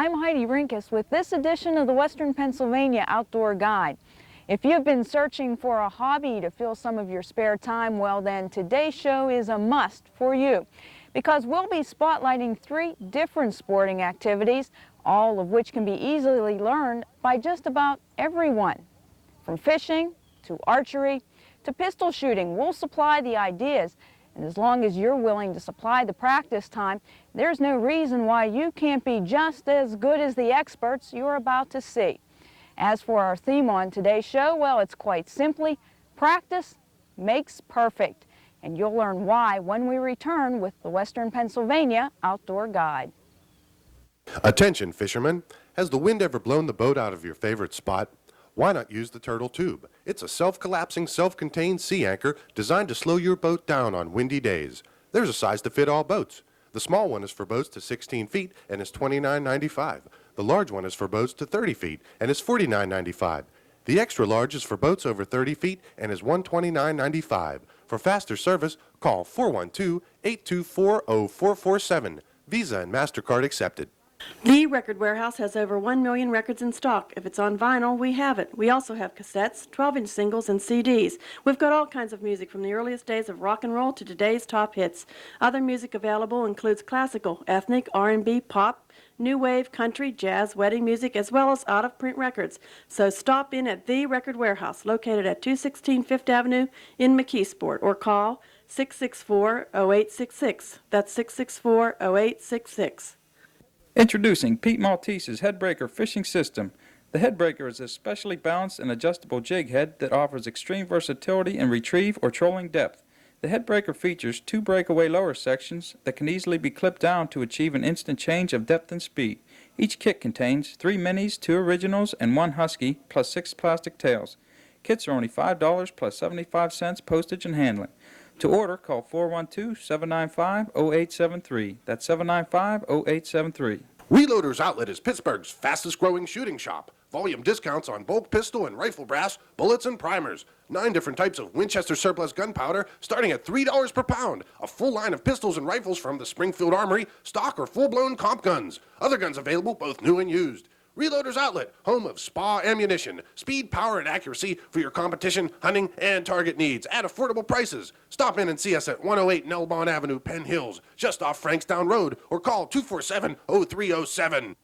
I'm Heidi Rinkus with this edition of the Western Pennsylvania Outdoor Guide. If you've been searching for a hobby to fill some of your spare time, well then today's show is a must for you, because we'll be spotlighting 3 different sporting activities, all of which can be easily learned by just about everyone. From fishing to archery to pistol shooting, we'll supply the ideas. And as long as you're willing to supply the practice time, there's no reason why you can't be just as good as the experts you're about to see. As for our theme on today's show, well, it's quite simply, practice makes perfect. And you'll learn why when we return with the Western Pennsylvania Outdoor Guide. Attention, fishermen. Has the wind ever blown the boat out of your favorite spot? Why not use the turtle tube? It's a self-collapsing, self-contained sea anchor designed to slow your boat down on windy days. There's a size to fit all boats. The small one is for boats to 16 feet and is $29.95. The large one is for boats to 30 feet and is $49.95. The extra large is for boats over 30 feet and is $129.95. For faster service, call 412-824-0447. Visa and MasterCard accepted. The Record Warehouse has over 1 million records in stock. If it's on vinyl, we have it. We also have cassettes, 12-inch singles, and CDs. We've got all kinds of music from the earliest days of rock and roll to today's top hits. Other music available includes classical, ethnic, R&B, pop, new wave, country, jazz, wedding music, as well as out-of-print records. So stop in at The Record Warehouse, located at 216 Fifth Avenue in McKeesport, or call 664-0866. That's 664-0866. Introducing Pete Maltese's Headbreaker Fishing System. The Headbreaker is a specially balanced and adjustable jig head that offers extreme versatility in retrieve or trolling depth. The Headbreaker features 2 breakaway lower sections that can easily be clipped down to achieve an instant change of depth and speed. Each kit contains 3 minis, 2 originals, and 1 husky, plus 6 plastic tails. Kits are only $5 plus 75 cents postage and handling. To order, call 412-795-0873. That's 795-0873. Reloaders Outlet is Pittsburgh's fastest growing shooting shop. Volume discounts on bulk pistol and rifle brass, bullets and primers. 9 different types of Winchester surplus gunpowder starting at $3 per pound. A full line of pistols and rifles from the Springfield Armory, stock or full-blown comp guns. Other guns available, both new and used. Reloaders Outlet, home of SPA ammunition. Speed, power, and accuracy for your competition, hunting, and target needs at affordable prices. Stop in and see us at 108 Nelbon Avenue, Penn Hills, just off Frankstown Road, or call 247-0307.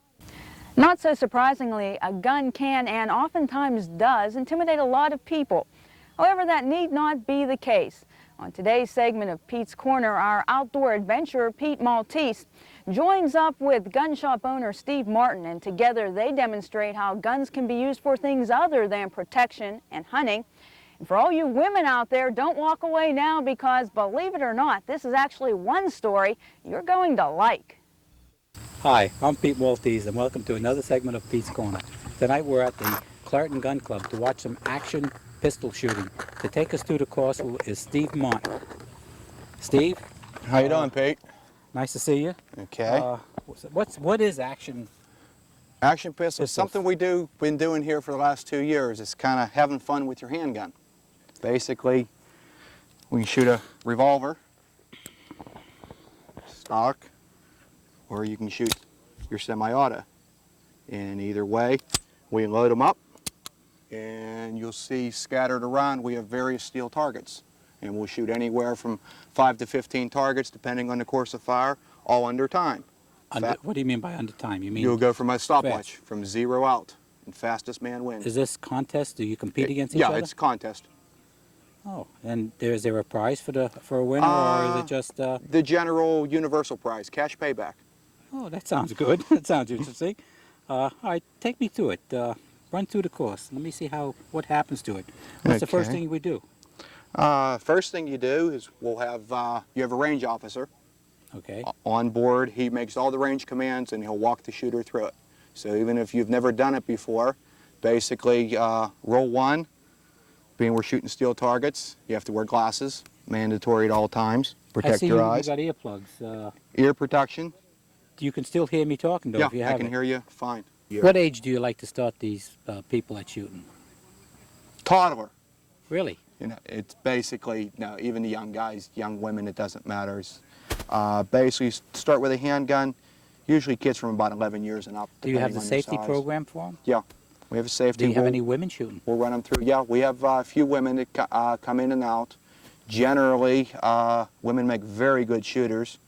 Not so surprisingly, a gun can and oftentimes does intimidate a lot of people. However, that need not be the case. On today's segment of Pete's Corner, our outdoor adventurer, Pete Maltese, joins up with gun shop owner Steve Martin, and together they demonstrate how guns can be used for things other than protection and hunting. And for all you women out there, don't walk away now, because believe it or not, this is actually one story you're going to like. Hi, I'm Pete Maltese, and welcome to another segment of Pete's Corner. Tonight we're at the CLAIRTON Gun Club to watch some action pistol shooting. To take us through the course is Steve Martin. Steve? How you doing, Pete? Nice to see you. Okay. What is action? Action pistol is something been doing here for the last 2 years. It's kind of having fun with your handgun. Basically, we can shoot a revolver, stock, or you can shoot your semi-auto. And either way, we load them up, and you'll see scattered around we have various steel targets. And we'll shoot anywhere from 5 to 15 targets, depending on the course of fire, all under time. What do you mean by under time? You mean you'll go from a stopwatch, fast. from 0 out, and fastest man wins. Is this contest? Do you compete against each other? Yeah, it's a contest. Oh, and is there a prize for a winner, or is it just the general universal prize, cash payback? Oh, that sounds good. That sounds interesting. All right, take me through it. Run through the course. Let me see what happens to it. What's the first thing we do? First thing you do is you have a range officer. Okay. On board. He makes all the range commands, and he'll walk the shooter through it. So even if you've never done it before, basically roll 1, being we're shooting steel targets, you have to wear glasses, mandatory at all times, protect your eyes. I see you got earplugs. Ear protection. You can still hear me talking, though, yeah, if you have I can hear you fine. What age do you like to start these people at shooting? Toddler. Really? You know, it's basically, no, even the young guys, young women, it doesn't matter. Basically, start with a handgun. Usually kids from about 11 years and up. Do you have depending the on your safety size. program for them? Yeah, we have a safety. Do you have We'll- any women shooting? We'll run them through. Yeah, we have a few women that come in and out. Generally, women make very good shooters.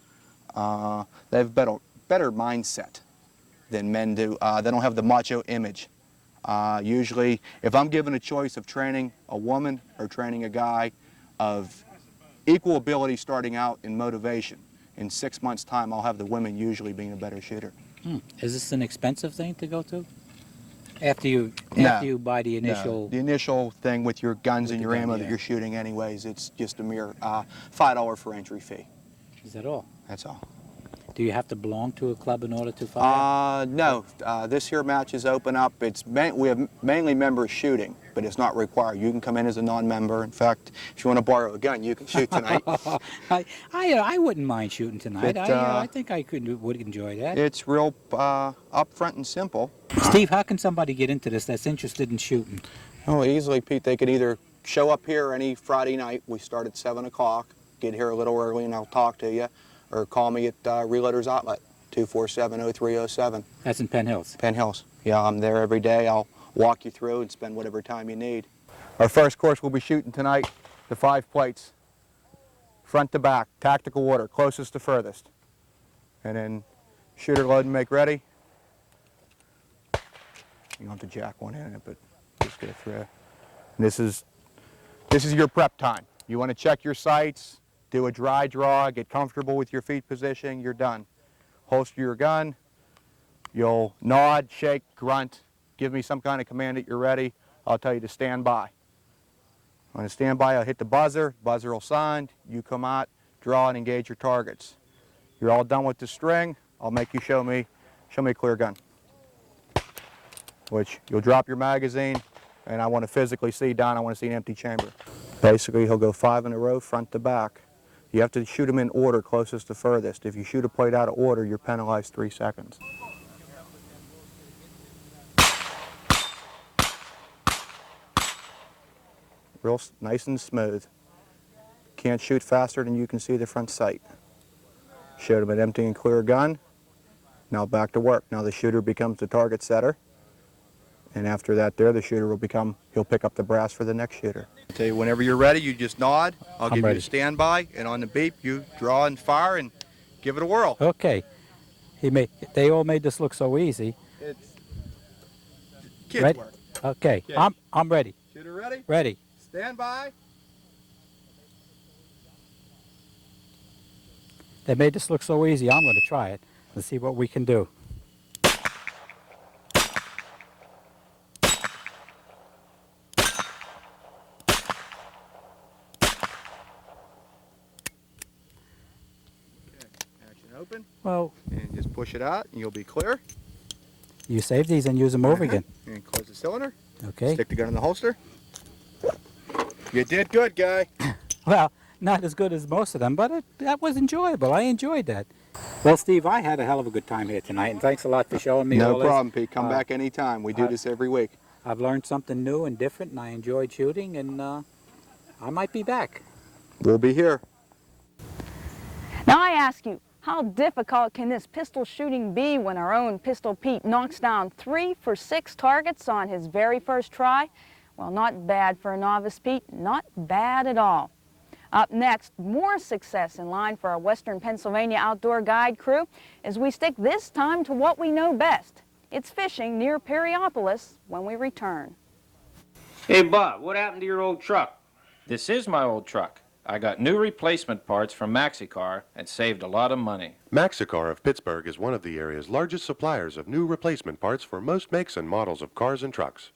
They have better mindset than men do. They don't have the macho image. Usually, if I'm given a choice of training a woman or training a guy of equal ability starting out in motivation, in 6 months' time, I'll have the women usually being a better shooter. Is this an expensive thing to go to? After you buy the initial... No. The initial thing with your guns and the your gun, ammo yeah. that you're shooting anyways, it's just a mere $5 for entry fee. Is that all? That's all. Do you have to belong to a club in order to fire? No. This here match is open up. We have mainly members shooting, but it's not required. You can come in as a non-member. In fact, if you want to borrow a gun, you can shoot tonight. I wouldn't mind shooting tonight. But, I think I would enjoy that. It's real upfront and simple. Steve, how can somebody get into this that's interested in shooting? Oh, easily, Pete. They could either show up here any Friday night. We start at 7 o'clock. Get here a little early and I'll talk to you. Or call me at Reloaders Outlet, 247-0307. That's in Penn Hills. Penn Hills. Yeah, I'm there every day. I'll walk you through and spend whatever time you need. Our first course we'll be shooting tonight, the 5 plates. Front to back, tactical order, closest to furthest. And then shooter, load, and make ready. You don't have to jack one in it, but just get it through. And this is your prep time. You want to check your sights, do a dry draw, get comfortable with your feet positioning, you're done. Holster your gun, you'll nod, shake, grunt, give me some kind of command that you're ready. I'll tell you to stand by. On a standby, I'll hit the buzzer will sound, you come out, draw and engage your targets. You're all done with the string, I'll make you show me a clear gun. Which you'll drop your magazine, and I want to physically see down, I want to see an empty chamber. Basically, he'll go 5 in a row, front to back. You have to shoot them in order, closest to furthest. If you shoot a plate out of order, you're penalized 3 seconds. Real nice and smooth. Can't shoot faster than you can see the front sight. Showed him an empty and clear gun. Now back to work. Now the shooter becomes the target setter. And after that the shooter he'll pick up the brass for the next shooter. I'll tell you, whenever you're ready, you just nod. I'll give ready. you a standby, and on the beep, you draw and fire and give it a whirl. Okay. They all made this look so easy. It's kids Ready? work. Okay. Okay. I'm ready. Shooter ready? Ready. Standby. They made this look so easy, I'm going to try it and see what we can do. Action open. Well, And just push it out, and you'll be clear. you save these and use them over again. And close the cylinder. Okay. Stick the gun in the holster. You did good, guy. Well, not as good as most of them, but that was enjoyable. I enjoyed that. Well, Steve, I had a hell of a good time here tonight, and thanks a lot for showing me all No this. problem, Pete. Come back anytime. We do this every week. I've learned something new and different, and I enjoyed shooting, and I might be back. We'll be here. Now I ask you, how difficult can this pistol shooting be when our own Pistol Pete knocks down 3 for 6 targets on his very first try? Well, not bad for a novice, Pete. Not bad at all. Up next, more success in line for our Western Pennsylvania Outdoor Guide crew as we stick this time to what we know best. It's fishing near Perryopolis when we return. Hey, Bob, what happened to your old truck? This is my old truck. I got new replacement parts from MaxiCar and saved a lot of money. MaxiCar of Pittsburgh is one of the area's largest suppliers of new replacement parts for most makes and models of cars and trucks.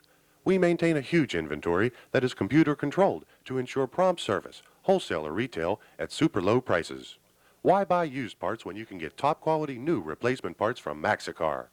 We maintain a huge inventory that is computer controlled to ensure prompt service, wholesale or retail, at super low prices. Why buy used parts when you can get top quality new replacement parts from MaxiCar?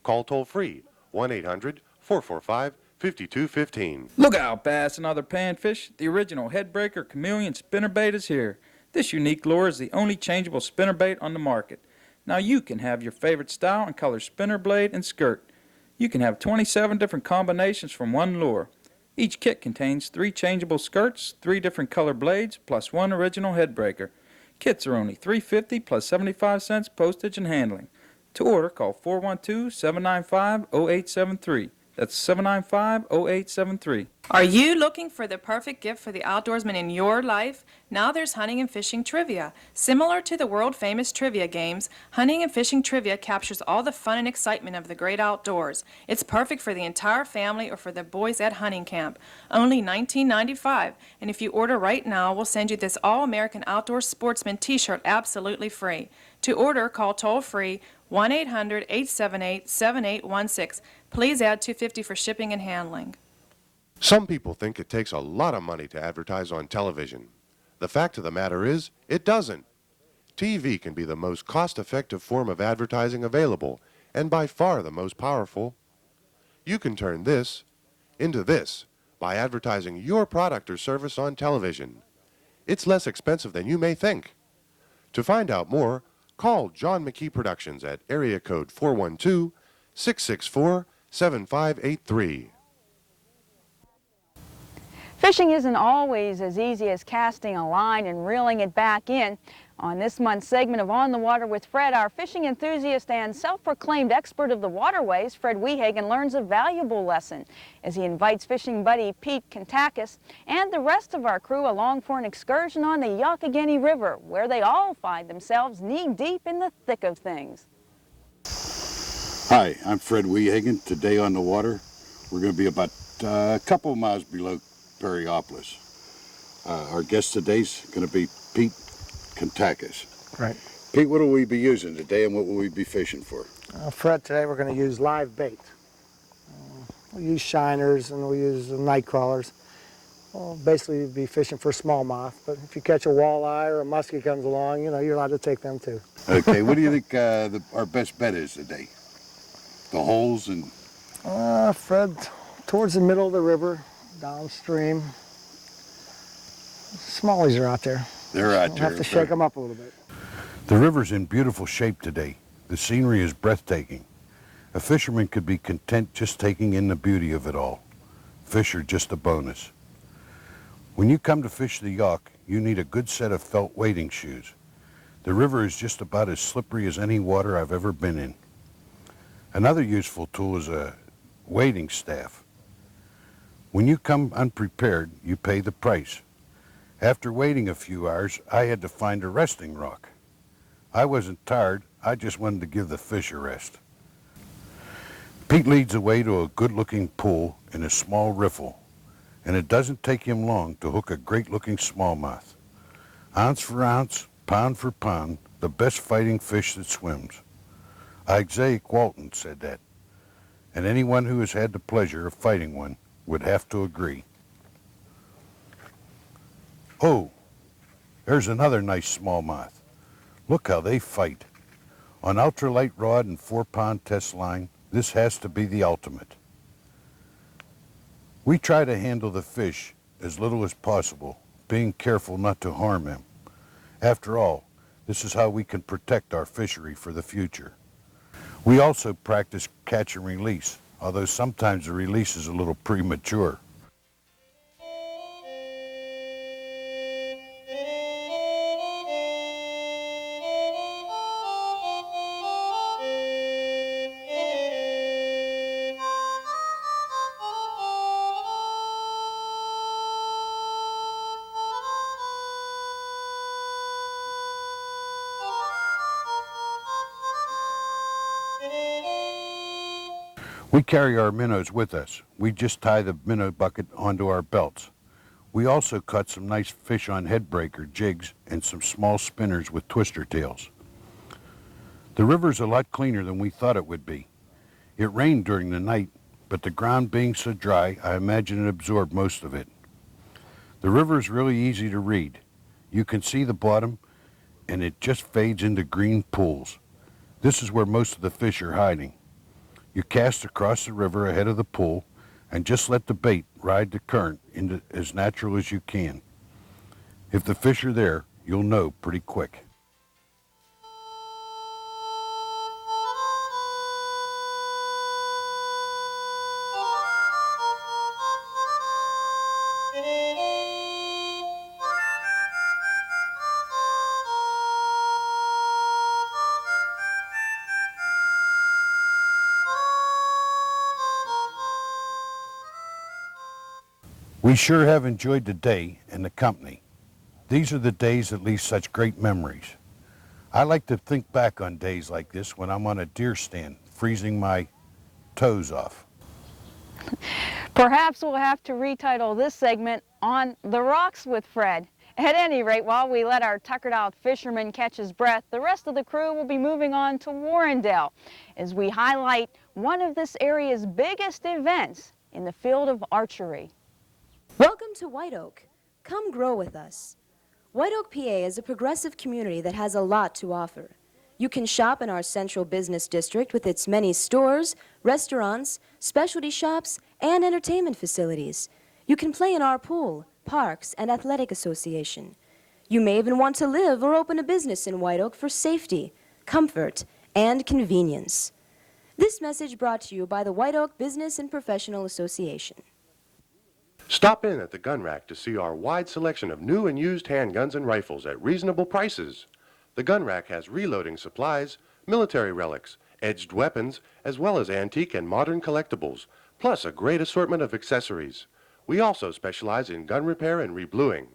Call toll free 1-800-445-5215. Look out, bass and other panfish. The original headbreaker chameleon spinnerbait is here. This unique lure is the only changeable spinnerbait on the market. Now you can have your favorite style and color spinner blade and skirt. You can have 27 different combinations from one lure. Each kit contains 3 changeable skirts, 3 different color blades, plus 1 original headbreaker. Kits are only $3.50 plus 75 cents postage and handling. To order, call 412-795-0873. That's 795-0873. Are you looking for the perfect gift for the outdoorsman in your life? Now there's hunting and fishing trivia. Similar to the world-famous trivia games, hunting and fishing trivia captures all the fun and excitement of the great outdoors. It's perfect for the entire family or for the boys at hunting camp. Only $19.95, and if you order right now, we'll send you this All-American Outdoor Sportsman t-shirt absolutely free. To order, call toll-free 1-800-878-7816. Please add $2.50 for shipping and handling. Some people think it takes a lot of money to advertise on television. The fact of the matter is, it doesn't. TV can be the most cost-effective form of advertising available, and by far the most powerful. You can turn this into this by advertising your product or service on television. It's less expensive than you may think. To find out more, call John McKee Productions at area code 412-664-7583. Fishing isn't always as easy as casting a line and reeling it back in. On this month's segment of On the Water with Fred, our fishing enthusiast and self-proclaimed expert of the waterways, Fred YOUGHIOGHENY, learns a valuable lesson as he invites fishing buddy Pete Kantakis and the rest of our crew along for an excursion on the YOUGHIOGHENY River, where they all find themselves knee-deep in the thick of things. Hi, I'm Fred YOUGHIOGHENY. Today on the water, we're going to be about a couple of miles below Perryopolis. Our guest today's going to be Pete Kantakis. Right. Pete, what will we be using today and what will we be fishing for? Fred, today we're going to use live bait. We'll use shiners and we'll use night crawlers. We'll basically be fishing for smallmouth, but if you catch a walleye or a muskie comes along, you know, you're allowed to take them too. Okay, what do you think our best bet is today? The holes and... Fred, towards the middle of the river, downstream. Smallies are out there. They're out We'll there. have to shake them up a little bit. The river's in beautiful shape today. The scenery is breathtaking. A fisherman could be content just taking in the beauty of it all. Fish are just a bonus. When you come to fish the Yough, you need a good set of felt wading shoes. The river is just about as slippery as any water I've ever been in. Another useful tool is a wading staff. When you come unprepared, you pay the price. After waiting a few hours, I had to find a resting rock. I wasn't tired, I just wanted to give the fish a rest. Pete leads the way to a good-looking pool in a small riffle, and it doesn't take him long to hook a great-looking smallmouth. Ounce for ounce, pound for pound, the best fighting fish that swims. Isaiah Walton said that, and anyone who has had the pleasure of fighting one would have to agree. Oh, there's another nice smallmouth. Look how they fight. On ultralight rod and 4-pound test line, this has to be the ultimate. We try to handle the fish as little as possible, being careful not to harm him. After all, this is how we can protect our fishery for the future. We also practice catch and release, although sometimes the release is a little premature. We carry our minnows with us. We just tie the minnow bucket onto our belts. We also caught some nice fish on headbreaker jigs and some small spinners with twister tails. The river's a lot cleaner than we thought it would be. It rained during the night, but the ground being so dry, I imagine it absorbed most of it. The river is really easy to read. You can see the bottom, and it just fades into green pools. This is where most of the fish are hiding. You cast across the river ahead of the pool and just let the bait ride the current into as natural as you can. If the fish are there, you'll know pretty quick. We sure have enjoyed the day and the company. These are the days that leave such great memories. I like to think back on days like this when I'm on a deer stand, freezing my toes off. Perhaps we'll have to retitle this segment On the Rocks with Fred. At any rate, while we let our tuckered-out fisherman catch his breath, the rest of the crew will be moving on to Warrendale as we highlight one of this area's biggest events in the field of archery. Welcome to White Oak. Come grow with us. White Oak, PA is a progressive community that has a lot to offer. You can shop in our central business district with its many stores, restaurants, specialty shops, and entertainment facilities. You can play in our pool, parks, and athletic association. You may even want to live or open a business in White Oak for safety, comfort, and convenience. This message brought to you by the White Oak Business and Professional Association. Stop in at the Gun Rack to see our wide selection of new and used handguns and rifles at reasonable prices. The Gun Rack has reloading supplies, military relics, edged weapons, as well as antique and modern collectibles, plus a great assortment of accessories. We also specialize in gun repair and rebluing.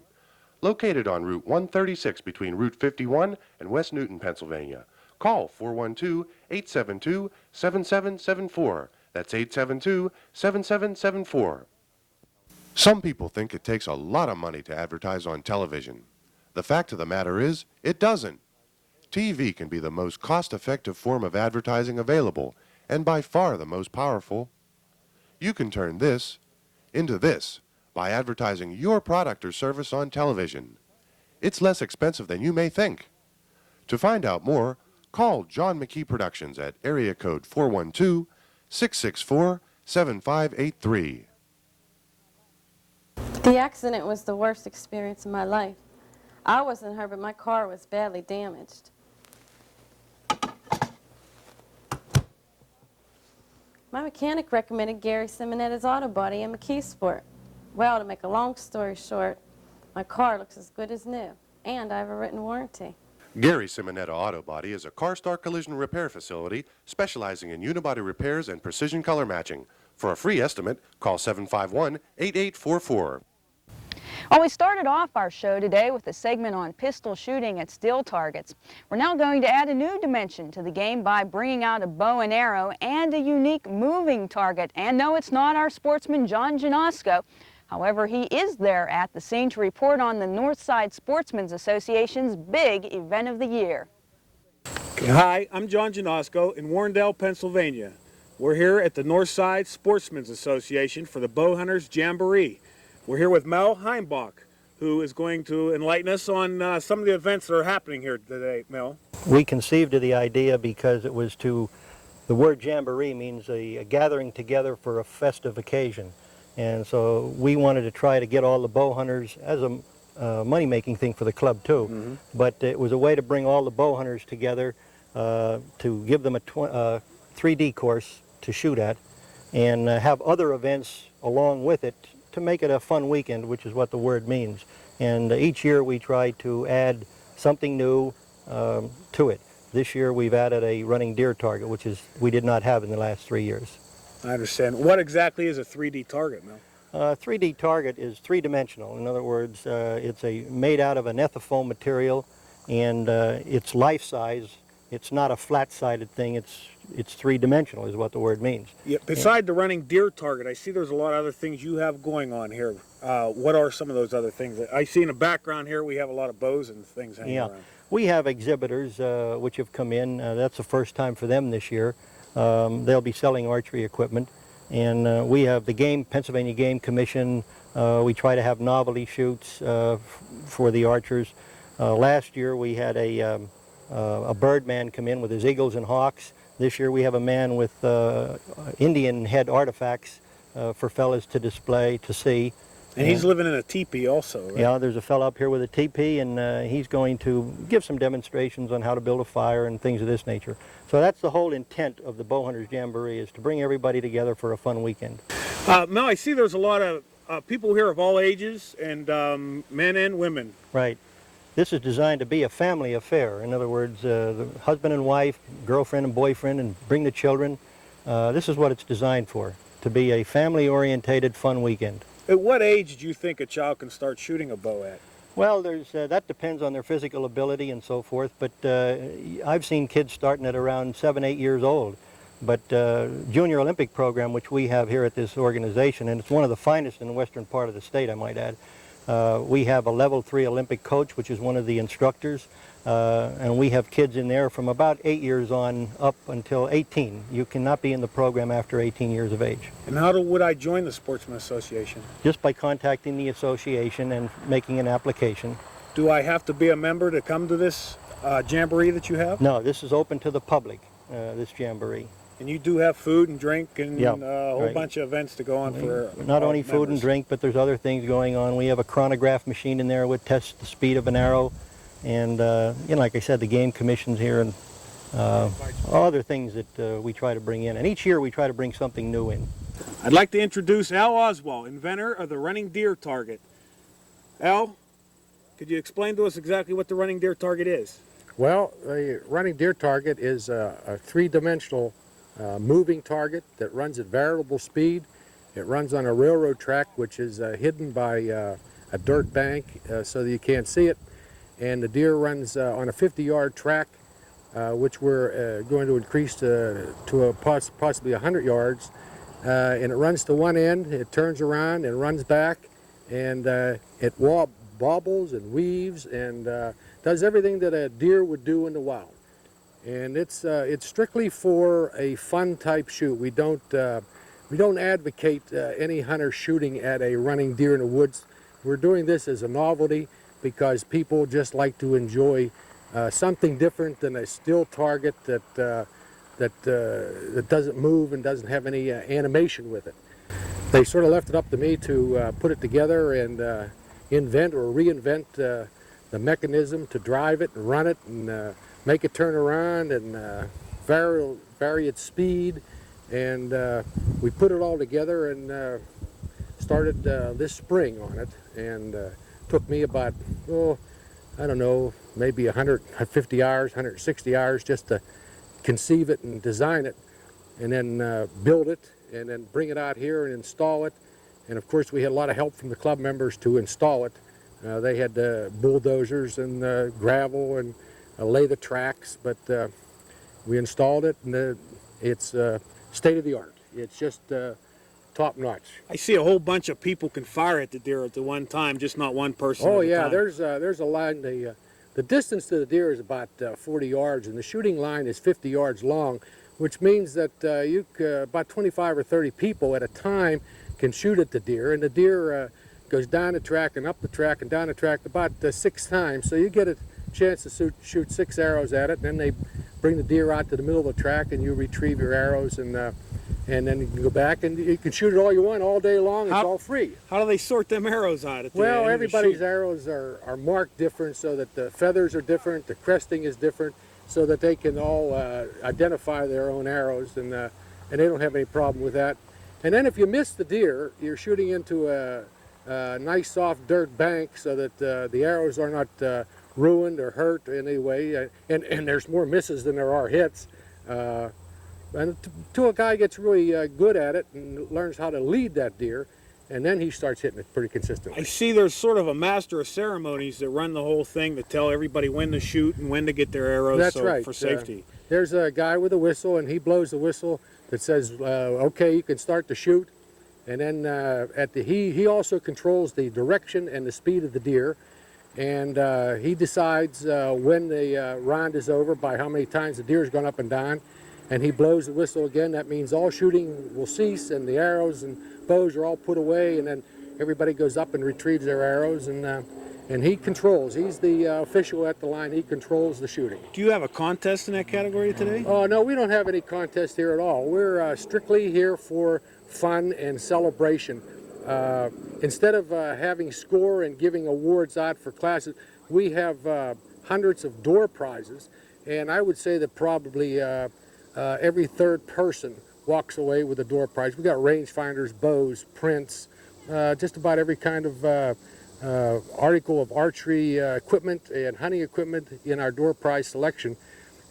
Located on Route 136 between Route 51 and West Newton, Pennsylvania. Call 412-872-7774. That's 872-7774. Some people think it takes a lot of money to advertise on television. The fact of the matter is, it doesn't. TV can be the most cost-effective form of advertising available, and by far the most powerful. You can turn this into this by advertising your product or service on television. It's less expensive than you may think. To find out more, call John McKee Productions at area code 412-664-7583. The accident was the worst experience of my life. I wasn't hurt, but my car was badly damaged. My mechanic recommended Gary Simonetta's Auto Body in McKeesport. Well, to make a long story short, my car looks as good as new, and I have a written warranty. Gary Simonetta Auto Body is a CarStar collision repair facility specializing in unibody repairs and precision color matching. For a free estimate, call 751-8844. Well, we started off our show today with a segment on pistol shooting at steel targets. We're now going to add a new dimension to the game by bringing out a bow and arrow and a unique moving target. And no, it's not our sportsman John Janosko. However, he is there at the scene to report on the Northside Sportsmen's Association's big event of the year. Hi, I'm John Janosko in Warrendale, Pennsylvania. We're here at the Northside Sportsmen's Association for the Bow Hunters Jamboree. We're here with Mel Heimbach, who is going to enlighten us on some of the events that are happening here today. Mel? We conceived of the idea because it was the word jamboree means a gathering together for a festive occasion. And so we wanted to try to get all the bow hunters as a money-making thing for the club too. Mm-hmm. But it was a way to bring all the bow hunters together to give them a 3D course to shoot at and have other events along with it to make it a fun weekend, which is what the word means. And each year we try to add something new to it. This year we've added a running deer target, which we did not have in the last 3 years. I understand. What exactly is a 3D target, Mel? 3D target is three-dimensional. In other words, it's made out of an ethafoam material, and it's life-size. It's not a flat-sided thing. It's three-dimensional is what the word means. Yeah, beside the running deer target, I see there's a lot of other things you have going on here. What are some of those other things? I see in the background here we have a lot of bows and things hanging around. We have exhibitors which have come in. That's the first time for them this year. They'll be selling archery equipment. And we have the Pennsylvania Game Commission. We try to have novelty shoots for the archers. Last year we had a birdman come in with his eagles and hawks. This year we have a man with Indian head artifacts for fellas to display, to see. And he's living in a teepee also, right? Yeah, there's a fellow up here with a teepee, and he's going to give some demonstrations on how to build a fire and things of this nature. So that's the whole intent of the Bow Hunters Jamboree, is to bring everybody together for a fun weekend. Mel, I see there's a lot of people here of all ages, and men and women. Right. This is designed to be a family affair. In other words, the husband and wife, girlfriend and boyfriend, and bring the children. This is what it's designed for, to be a family-orientated fun weekend. At what age do you think a child can start shooting a bow at? Well, that depends on their physical ability and so forth, but I've seen kids starting at around 7, 8 years old. But Junior Olympic program, which we have here at this organization, and it's one of the finest in the western part of the state, I might add, we have a level 3 Olympic coach, which is one of the instructors, and we have kids in there from about 8 years on up until 18. You cannot be in the program after 18 years of age. And how would I join the Sportsman Association? Just by contacting the association and making an application. Do I have to be a member to come to this jamboree that you have? No, this is open to the public, this jamboree. And you do have food and drink and Yep, a whole bunch of events to go on for not only members. food and drink, but there's other things going on. We have a chronograph machine in there which tests the speed of an arrow, and like I said, the game commission's here, and other things that we try to bring in. And each year we try to bring something new in. I'd like to introduce Al Oswald, inventor of the running deer target. Al, could you explain to us exactly what the running deer target is? Well, the running deer target is a three-dimensional moving target that runs at variable speed. It runs on a railroad track which is hidden by a dirt bank so that you can't see it. And the deer runs on a 50-yard track which we're going to increase to possibly 100 yards. And it runs to one end, it turns around and runs back, and it wobbles and weaves and does everything that a deer would do in the wild. And it's strictly for a fun type shoot. We don't advocate any hunter shooting at a running deer in the woods. We're doing this as a novelty because people just like to enjoy something different than a still target that doesn't move and doesn't have any animation with it. They sort of left it up to me to put it together and invent or reinvent the mechanism to drive it and run it and make it turn around and vary its speed, and we put it all together and started this spring on it, and took me about, I don't know, maybe 150 hours, 160 hours just to conceive it and design it, and then build it, and then bring it out here and install it. And of course we had a lot of help from the club members to install it. They had bulldozers and gravel and lay the tracks, but we installed it, and it's state of the art. It's just top notch. I see a whole bunch of people can fire at the deer at the one time, just not one person. Oh at a yeah, time. there's a line. The distance to the deer is about 40 yards, and the shooting line is 50 yards long, which means that about 25 or 30 people at a time can shoot at the deer, and the deer goes down the track and up the track and down the track about 6 times. So you get a chance to shoot 6 arrows at it, and then they bring the deer out to the middle of the track, and you retrieve your arrows, and then you can go back and you can shoot it all you want all day long. It's all free. How do they sort them arrows out at the end of Well, the everybody's shoot? arrows are marked different, so that the feathers are different, the cresting is different, so that they can all identify their own arrows, and they don't have any problem with that. And then if you miss the deer, you're shooting into a nice soft dirt bank, so that the arrows are not ruined or hurt in any way, and there's more misses than there are hits. And until a guy gets really good at it and learns how to lead that deer, and then he starts hitting it pretty consistently. I see there's sort of a master of ceremonies that run the whole thing to tell everybody when to shoot and when to get their arrows. That's right. For safety. There's a guy with a whistle, and he blows the whistle that says, okay, you can start to shoot. And then he also controls the direction and the speed of the deer, and he decides when the round is over by how many times the deer's gone up and down. And he blows the whistle again. That means all shooting will cease, and the arrows and bows are all put away, and then everybody goes up and retrieves their arrows, and he controls. He's the official at the line. He controls the shooting. Do you have a contest in that category today? Oh, no, we don't have any contest here at all. We're strictly here for fun and celebration. Instead of having score and giving awards out for classes, we have hundreds of door prizes, and I would say that probably every third person walks away with a door prize. We've got rangefinders, bows, prints, just about every kind of article of archery equipment and hunting equipment in our door prize selection,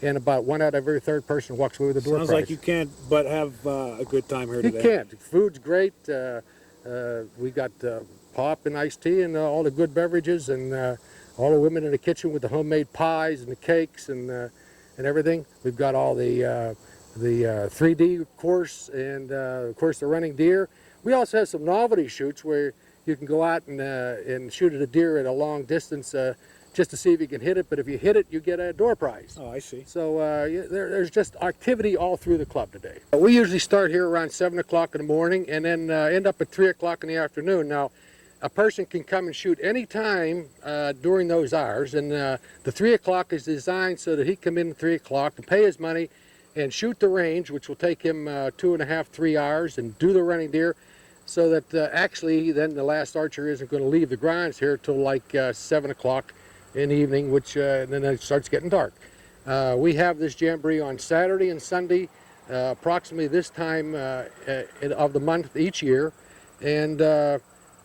and about 1 out of every third person walks away with a door prize. Sounds like you can't but have a good time here today. You can't. Food's great. We got pop and iced tea and all the good beverages, and all the women in the kitchen with the homemade pies and the cakes and everything. We've got all the 3D course and of course the running deer. We also have some novelty shoots where you can go out and shoot at a deer at a long distance just to see if you can hit it, but if you hit it, you get a door prize. Oh, I see. So there's just activity all through the club today. We usually start here around 7 o'clock in the morning and then end up at 3 o'clock in the afternoon. Now, a person can come and shoot any time during those hours, and the 3 o'clock is designed so that he come in at 3 o'clock to pay his money and shoot the range, which will take him 2.5, 3 hours, and do the running deer, so that actually then the last archer isn't going to leave the grounds here till like 7 o'clock in the evening, which then it starts getting dark. We have this jamboree on Saturday and Sunday, approximately this time of the month each year, and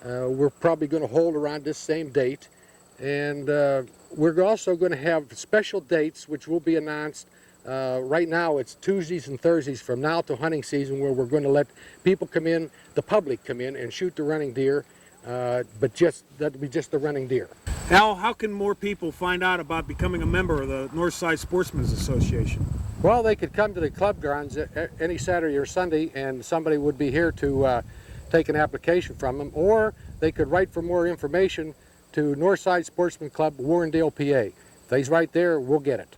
we're probably going to hold around this same date. And we're also going to have special dates which will be announced. Right now it's Tuesdays and Thursdays from now to hunting season, where we're going to let people come in, the public come in and shoot the running deer, but that'll be just the running deer. Al, how can more people find out about becoming a member of the Northside Sportsmen's Association? Well, they could come to the club grounds any Saturday or Sunday, and somebody would be here to take an application from them, or they could write for more information to Northside Sportsman Club, Warrendale, PA. If they's right there, we'll get it.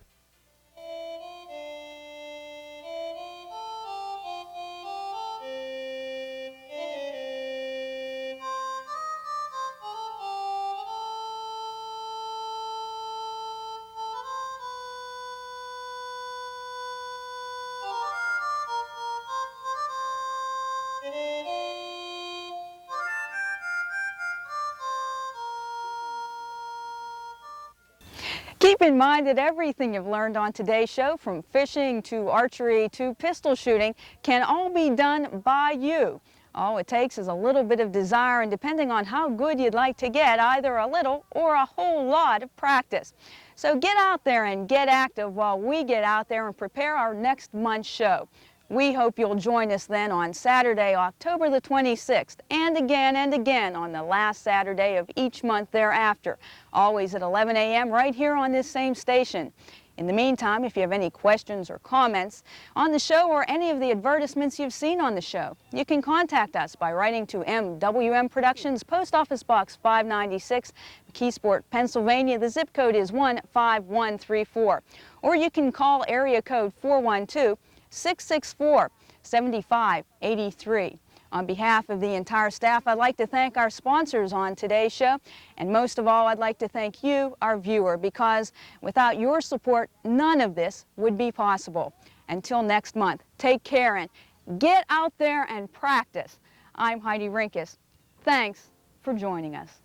Keep in mind that everything you've learned on today's show, from fishing to archery to pistol shooting, can all be done by you. All it takes is a little bit of desire, and depending on how good you'd like to get, either a little or a whole lot of practice. So get out there and get active while we get out there and prepare our next month's show. We hope you'll join us then on Saturday, October the 26th, and again on the last Saturday of each month thereafter, always at 11 a.m. right here on this same station. In the meantime, if you have any questions or comments on the show or any of the advertisements you've seen on the show, you can contact us by writing to MWM Productions, Post Office Box 596, McKeesport, Pennsylvania. The zip code is 15134. Or you can call area code 412-664-7583. On behalf of the entire staff, I'd like to thank our sponsors on today's show, and most of all, I'd like to thank you, our viewer, because without your support, none of this would be possible. Until next month, take care and get out there and practice. I'm Heidi Rinkus. Thanks for joining us.